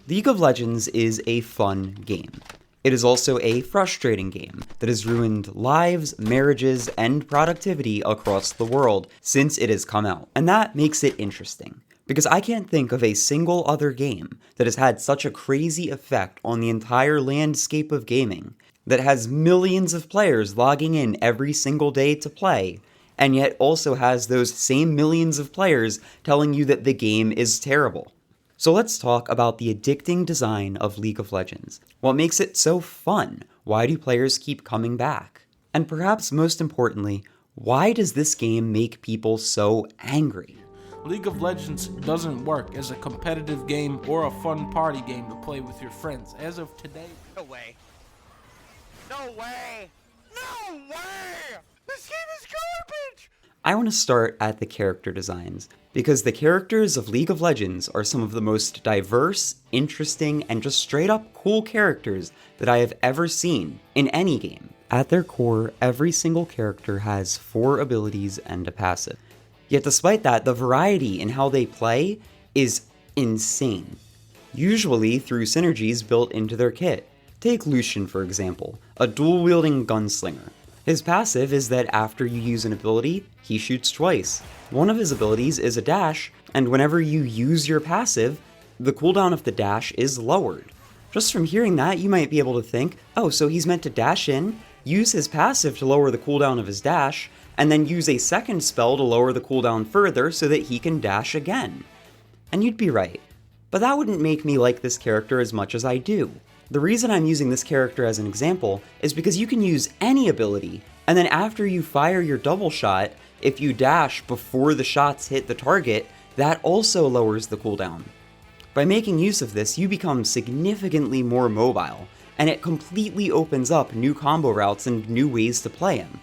League of Legends is a fun game. It is also a frustrating game that has ruined lives, marriages, and productivity across the world since it has come out. And that makes it interesting, because I can't think of a single other game that has had such a crazy effect on the entire landscape of gaming, that has millions of players logging in every single day to play, and yet also has those same millions of players telling you that the game is terrible. So let's talk about the addicting design of League of Legends. What makes it so fun? Why do players keep coming back? And perhaps most importantly, why does this game make people so angry? League of Legends doesn't work as a competitive game or a fun party game to play with your friends. As of today... No way. No way! No way! This game is garbage! I want to start at the character designs, because the characters of League of Legends are some of the most diverse, interesting, and just straight up cool characters that I have ever seen in any game. At their core, every single character has 4 abilities and a passive. Yet despite that, the variety in how they play is insane. Usually through synergies built into their kit. Take Lucian for example, a dual-wielding gunslinger. His passive is that after you use an ability, he shoots twice. One of his abilities is a dash, and whenever you use your passive, the cooldown of the dash is lowered. Just from hearing that, you might be able to think, oh, so he's meant to dash in, use his passive to lower the cooldown of his dash, and then use a second spell to lower the cooldown further so that he can dash again. And you'd be right, but that wouldn't make me like this character as much as I do. The reason I'm using this character as an example is because you can use any ability, and then after you fire your double shot, if you dash before the shots hit the target, that also lowers the cooldown. By making use of this, you become significantly more mobile, and it completely opens up new combo routes and new ways to play him,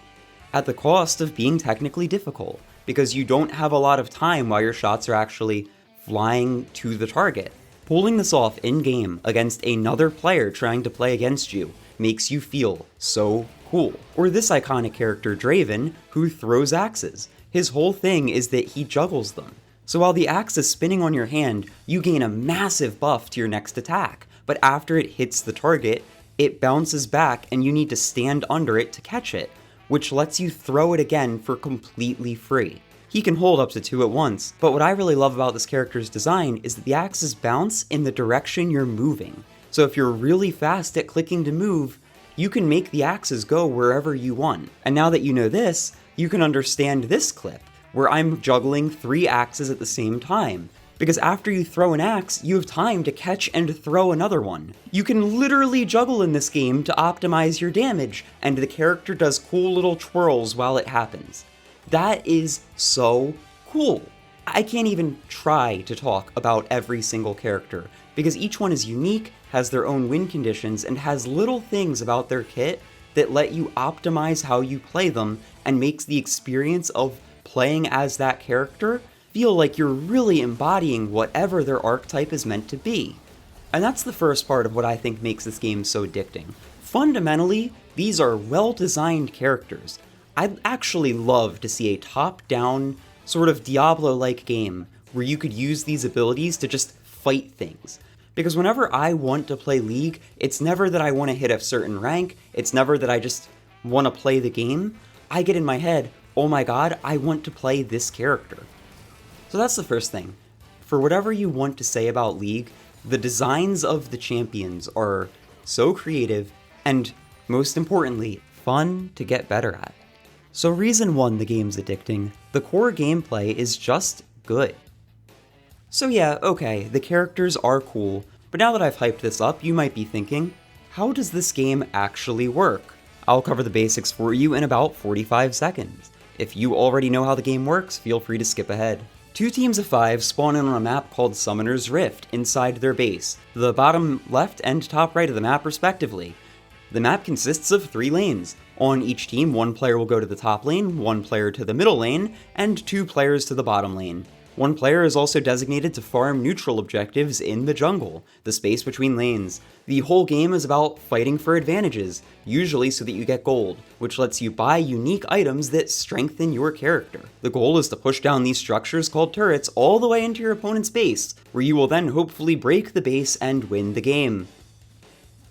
at the cost of being technically difficult, because you don't have a lot of time while your shots are actually flying to the target. Pulling this off in-game against another player trying to play against you makes you feel so cool. Or this iconic character Draven, who throws axes. His whole thing is that he juggles them. So while the axe is spinning on your hand, you gain a massive buff to your next attack, but after it hits the target, it bounces back and you need to stand under it to catch it, which lets you throw it again for completely free. He can hold up to 2 at once, but what I really love about this character's design is that the axes bounce in the direction you're moving. So if you're really fast at clicking to move, you can make the axes go wherever you want. And now that you know this, you can understand this clip, where I'm juggling 3 axes at the same time. Because after you throw an axe, you have time to catch and throw another one. You can literally juggle in this game to optimize your damage, and the character does cool little twirls while it happens. That is so cool. I can't even try to talk about every single character, because each one is unique, has their own win conditions, and has little things about their kit that let you optimize how you play them and makes the experience of playing as that character feel like you're really embodying whatever their archetype is meant to be. And that's the first part of what I think makes this game so addicting. Fundamentally, these are well-designed characters. I'd actually love to see a top-down, sort of Diablo-like game where you could use these abilities to just fight things. Because whenever I want to play League, it's never that I want to hit a certain rank, it's never that I just want to play the game. I get in my head, oh my god, I want to play this character. So that's the first thing. For whatever you want to say about League, the designs of the champions are so creative and, most importantly, fun to get better at. So reason 1 the game's addicting, the core gameplay is just good. So yeah, okay, the characters are cool, but now that I've hyped this up, you might be thinking, how does this game actually work? I'll cover the basics for you in about 45 seconds. If you already know how the game works, feel free to skip ahead. 2 teams of 5 spawn in on a map called Summoner's Rift inside their base, the bottom left and top right of the map respectively. The map consists of 3 lanes. On each team, 1 player will go to the top lane, 1 player to the middle lane, and 2 players to the bottom lane. One player is also designated to farm neutral objectives in the jungle, the space between lanes. The whole game is about fighting for advantages, usually so that you get gold, which lets you buy unique items that strengthen your character. The goal is to push down these structures called turrets all the way into your opponent's base, where you will then hopefully break the base and win the game.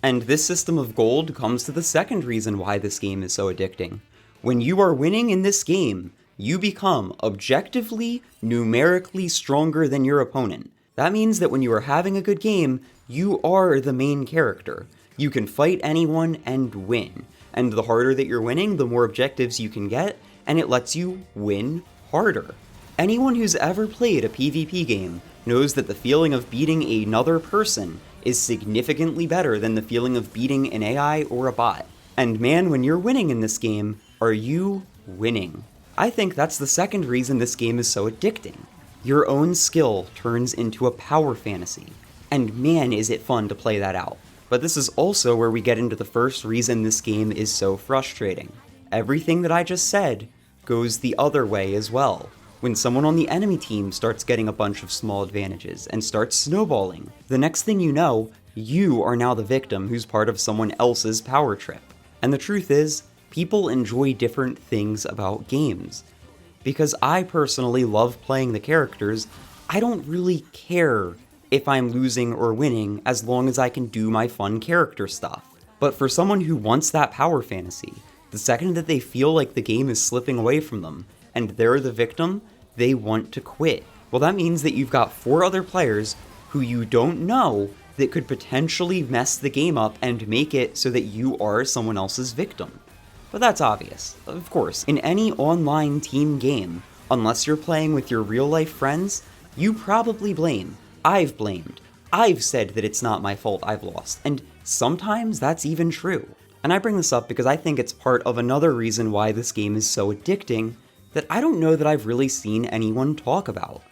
And this system of gold comes to the second reason why this game is so addicting. When you are winning in this game, you become objectively, numerically stronger than your opponent. That means that when you are having a good game, you are the main character. You can fight anyone and win. And the harder that you're winning, the more objectives you can get, and it lets you win harder. Anyone who's ever played a PvP game knows that the feeling of beating another person is significantly better than the feeling of beating an AI or a bot. And man, when you're winning in this game, are you winning? I think that's the second reason this game is so addicting. Your own skill turns into a power fantasy, and man is it fun to play that out. But this is also where we get into the first reason this game is so frustrating. Everything that I just said goes the other way as well. When someone on the enemy team starts getting a bunch of small advantages and starts snowballing, the next thing you know, you are now the victim who's part of someone else's power trip. And the truth is, people enjoy different things about games. Because I personally love playing the characters, I don't really care if I'm losing or winning as long as I can do my fun character stuff. But for someone who wants that power fantasy, the second that they feel like the game is slipping away from them, and they're the victim, they want to quit. Well, that means that you've got 4 other players who you don't know that could potentially mess the game up and make it so that you are someone else's victim. But that's obvious. Of course, in any online team game, unless you're playing with your real-life friends, you probably blame. I've blamed. I've said that it's not my fault I've lost, and sometimes that's even true. And I bring this up because I think it's part of another reason why this game is so addicting that I don't know that I've really seen anyone talk about.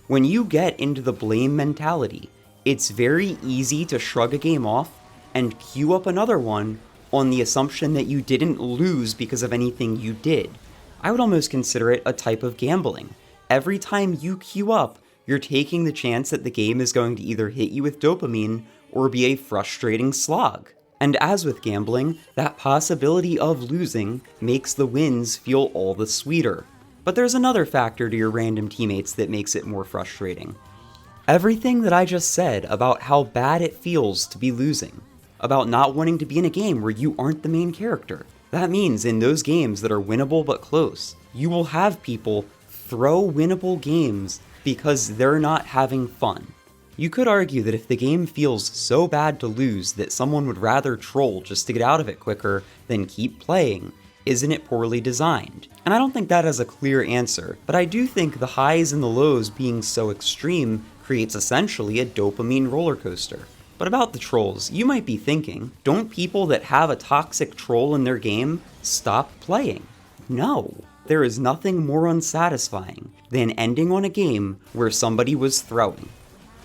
When you get into the blame mentality, it's very easy to shrug a game off and queue up another one on the assumption that you didn't lose because of anything you did. I would almost consider it a type of gambling. Every time you queue up, you're taking the chance that the game is going to either hit you with dopamine or be a frustrating slog. And as with gambling, that possibility of losing makes the wins feel all the sweeter. But there's another factor to your random teammates that makes it more frustrating. Everything that I just said about how bad it feels to be losing, about not wanting to be in a game where you aren't the main character. That means in those games that are winnable but close, you will have people throw winnable games because they're not having fun. You could argue that if the game feels so bad to lose that someone would rather troll just to get out of it quicker than keep playing, isn't it poorly designed? And I don't think that has a clear answer, but I do think the highs and the lows being so extreme creates essentially a dopamine roller coaster. But about the trolls, you might be thinking, don't people that have a toxic troll in their game stop playing? No. There is nothing more unsatisfying than ending on a game where somebody was throwing.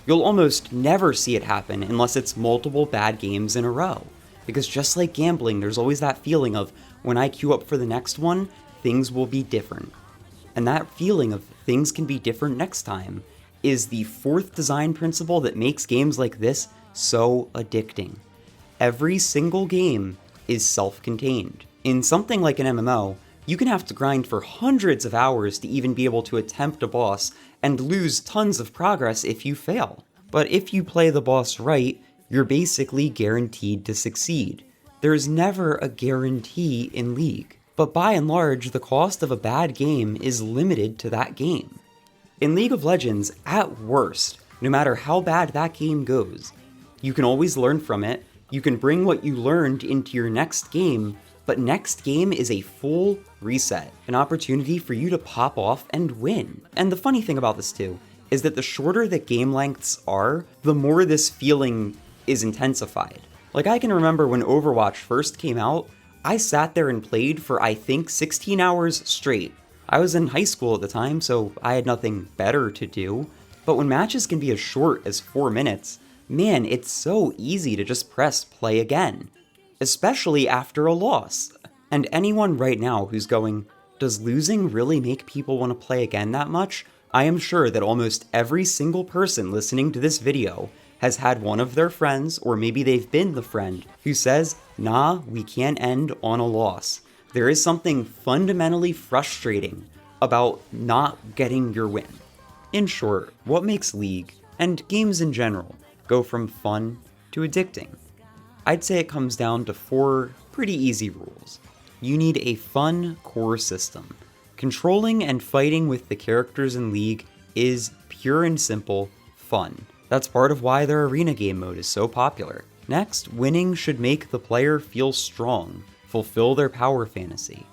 You'll almost never see it happen unless it's multiple bad games in a row. Because just like gambling, there's always that feeling of, when I queue up for the next one, things will be different. And that feeling of things can be different next time is the fourth design principle that makes games like this so addicting. Every single game is self-contained. In something like an MMO, you can have to grind for hundreds of hours to even be able to attempt a boss and lose tons of progress if you fail. But if you play the boss right, you're basically guaranteed to succeed. There's never a guarantee in League, but by and large, the cost of a bad game is limited to that game. In League of Legends, at worst, no matter how bad that game goes, you can always learn from it, you can bring what you learned into your next game, but next game is a full reset, an opportunity for you to pop off and win. And the funny thing about this too, is that the shorter the game lengths are, the more this feeling is intensified. Like I can remember when Overwatch first came out, I sat there and played for I think 16 hours straight. I was in high school at the time, so I had nothing better to do, but when matches can be as short as 4 minutes, man, it's so easy to just press play again. Especially after a loss. And anyone right now who's going, does losing really make people want to play again that much? I am sure that almost every single person listening to this video has had one of their friends, or maybe they've been the friend, who says, nah, we can't end on a loss. There is something fundamentally frustrating about not getting your win. In short, what makes League, and games in general, go from fun to addicting? I'd say it comes down to 4 pretty easy rules. You need a fun core system. Controlling and fighting with the characters in League is pure and simple fun. That's part of why their arena game mode is so popular. Next, winning should make the player feel strong, fulfill their power fantasy.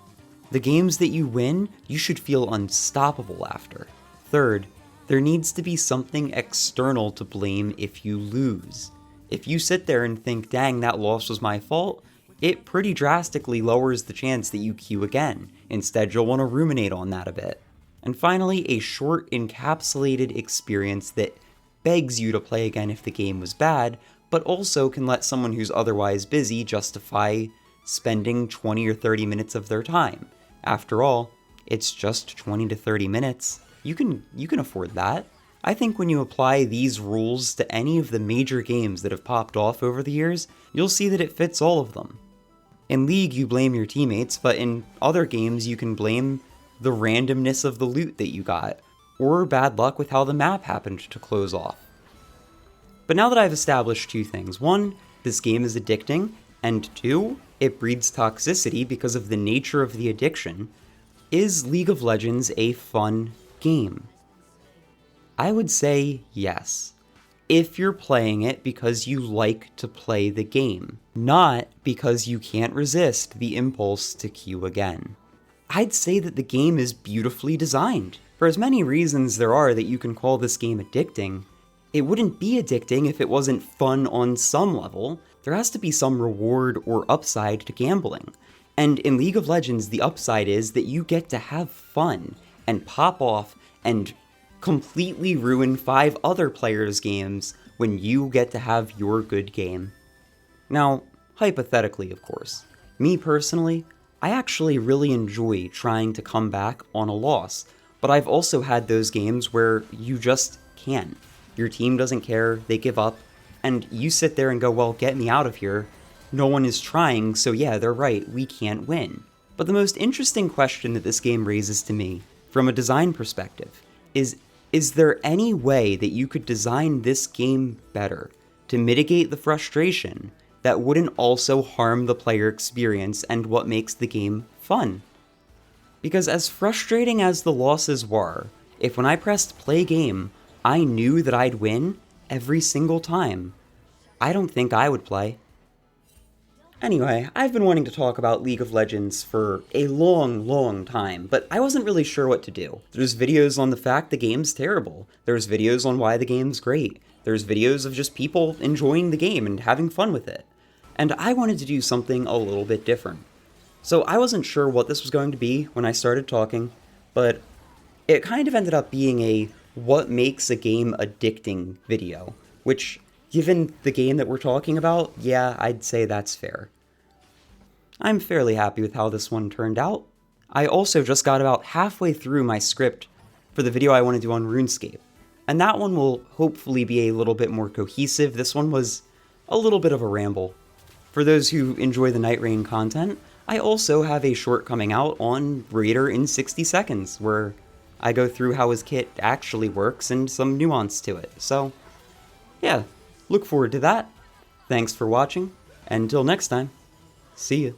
The games that you win, you should feel unstoppable after. Third, there needs to be something external to blame if you lose. If you sit there and think, dang, that loss was my fault, it pretty drastically lowers the chance that you queue again. Instead, you'll want to ruminate on that a bit. And finally, a short, encapsulated experience that begs you to play again if the game was bad, but also can let someone who's otherwise busy justify spending 20 or 30 minutes of their time. After all, it's just 20 to 30 minutes. You can afford that. I think when you apply these rules to any of the major games that have popped off over the years, you'll see that it fits all of them. In League, you blame your teammates, but in other games, you can blame the randomness of the loot that you got, or bad luck with how the map happened to close off. But now that I've established 2 things, 1, this game is addicting, and 2, it breeds toxicity because of the nature of the addiction, is League of Legends a fun game? I would say yes. If you're playing it because you like to play the game, not because you can't resist the impulse to queue again. I'd say that the game is beautifully designed. For as many reasons there are that you can call this game addicting, it wouldn't be addicting if it wasn't fun on some level. There has to be some reward or upside to gambling. And in League of Legends, the upside is that you get to have fun and pop off and completely ruin 5 other players' games when you get to have your good game. Now, hypothetically, of course, me personally, I actually really enjoy trying to come back on a loss, but I've also had those games where you just can't. Your team doesn't care, they give up, and you sit there and go, well, get me out of here. No one is trying, so yeah, they're right, we can't win. But the most interesting question that this game raises to me, from a design perspective, is there any way that you could design this game better to mitigate the frustration that wouldn't also harm the player experience and what makes the game fun? Because as frustrating as the losses were, if when I pressed play game, I knew that I'd win every single time, I don't think I would play. Anyway, I've been wanting to talk about League of Legends for a long time, but I wasn't really sure what to do. There's videos on the fact the game's terrible. There's videos on why the game's great. There's videos of just people enjoying the game and having fun with it. And I wanted to do something a little bit different. So I wasn't sure what this was going to be when I started talking, but it kind of ended up being a what makes a game addicting video, which, given the game that we're talking about, yeah, I'd say that's fair. I'm fairly happy with how this one turned out. I also just got about halfway through my script for the video I want to do on RuneScape, and that one will hopefully be a little bit more cohesive. This one was a little bit of a ramble. For those who enjoy the Night Rain content, I also have a short coming out on Raider in 60 seconds, where I go through how his kit actually works and some nuance to it. So, yeah, look forward to that. Thanks for watching, and until next time, see ya.